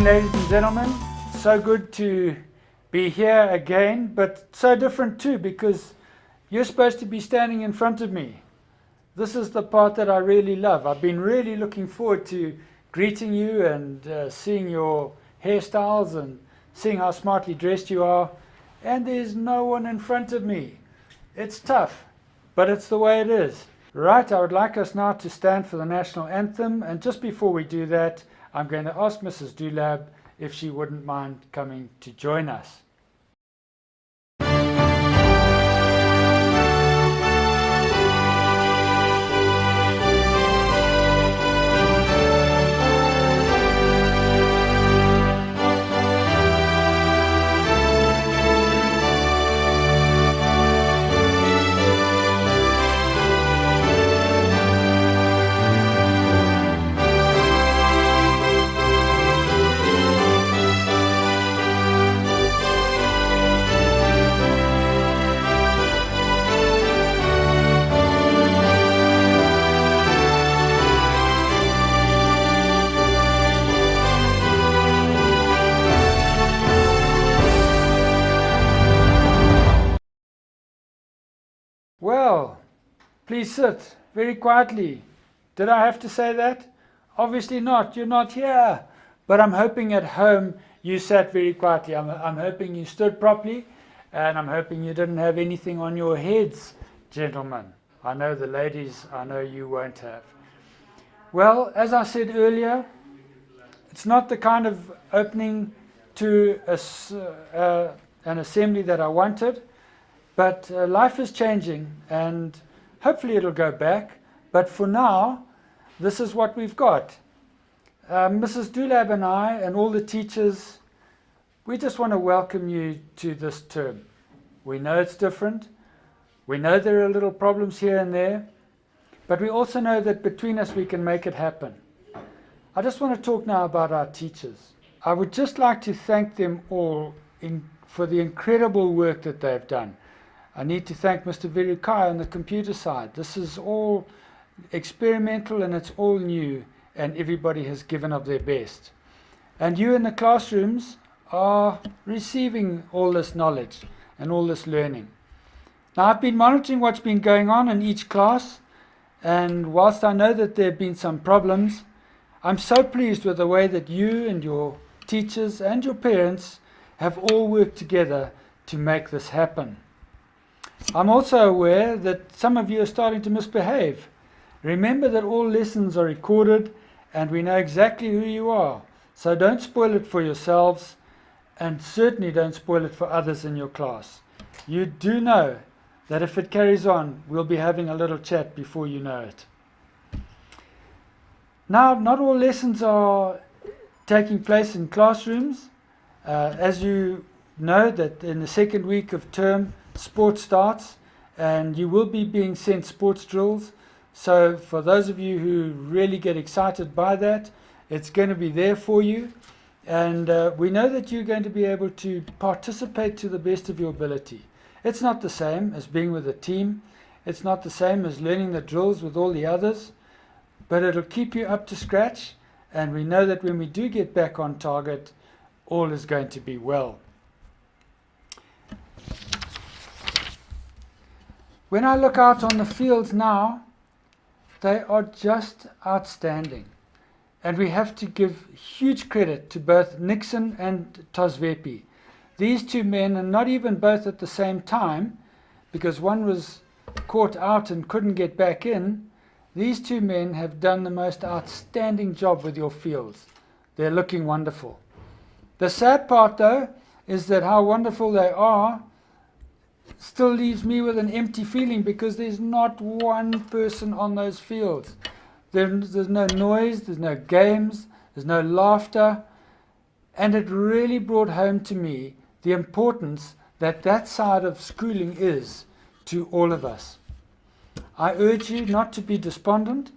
ladies and gentlemen. So good to be here again, but so different too, because you're supposed to be standing in front of me. This is the part that I really love. I've been really looking forward to greeting you and seeing your hairstyles and seeing how smartly dressed you are. And there's no one in front of me. It's tough, but it's the way it is. Right, I would like us now to stand for the national anthem, and just before we do that, I'm going to ask Mrs. Dulab if she wouldn't mind coming to join us. Well, please sit very quietly. Did I have to say that? Obviously not. You're not here. But I'm hoping at home you sat very quietly. I'm hoping you stood properly, and I'm hoping you didn't have anything on your heads, gentlemen. I know the ladies, I know you won't have. Well, as I said earlier, it's not the kind of opening to an assembly that I wanted. But life is changing, and hopefully it'll go back. But for now, this is what we've got. Mrs. Dulab and I and all the teachers, we just want to welcome you to this term. We know it's different. We know there are little problems here and there. But we also know that between us we can make it happen. I just want to talk now about our teachers. I would just like to thank them all for the incredible work that they've done. I need to thank Mr. Virukai on the computer side. This is all experimental and it's all new, and everybody has given of their best. And you in the classrooms are receiving all this knowledge and all this learning. Now, I've been monitoring what's been going on in each class, and whilst I know that there have been some problems, I'm so pleased with the way that you and your teachers and your parents have all worked together to make this happen. I'm also aware that some of you are starting to misbehave. Remember that all lessons are recorded and we know exactly who you are. So don't spoil it for yourselves, and certainly don't spoil it for others in your class. You do know that if it carries on, we'll be having a little chat before you know it. Now, not all lessons are taking place in classrooms. As you know, that in the second week of term, sport starts, and you will be being sent sports drills. So for those of you who really get excited by that, it's going to be there for you, and we know that you're going to be able to participate to the best of your ability. It's not the same as being with a team. It's not the same as learning the drills with all the others, but it'll keep you up to scratch, and we know that when we do get back on target, all is going to be well. When I look out on the fields now, they are just outstanding. And we have to give huge credit to both Nixon and Tasvepi. These two men, and not even both at the same time, because one was caught out and couldn't get back in, these two men have done the most outstanding job with your fields. They're looking wonderful. The sad part, though, is that how wonderful they are still leaves me with an empty feeling, because there's not one person on those fields. There's no noise, there's no games, there's no laughter, and it really brought home to me the importance that that side of schooling is to all of us. I urge you not to be despondent,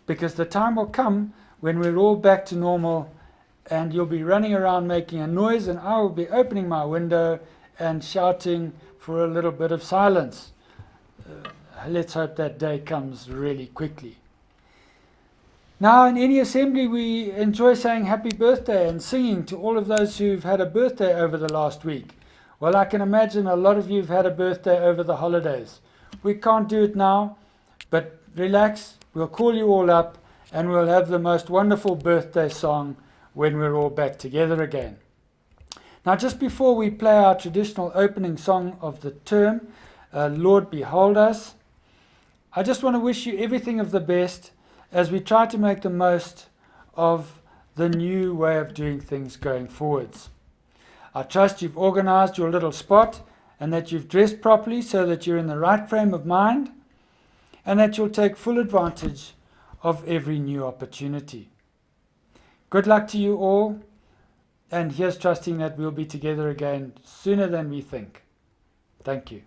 because the time will come when we're all back to normal, and you'll be running around making a noise, and I will be opening my window and shouting for a little bit of silence. Let's hope that day comes really quickly. Now, in any assembly, we enjoy saying happy birthday and singing to all of those who've had a birthday over the last week. Well, I can imagine a lot of you have had a birthday over the holidays. We can't do it now, but relax, we'll call you all up and we'll have the most wonderful birthday song when we're all back together again. Now, just before we play our traditional opening song of the term, Lord Behold Us, I just want to wish you everything of the best as we try to make the most of the new way of doing things going forwards. I trust you've organized your little spot and that you've dressed properly so that you're in the right frame of mind and that you'll take full advantage of every new opportunity. Good luck to you all, and here's trusting that we'll be together again sooner than we think. Thank you.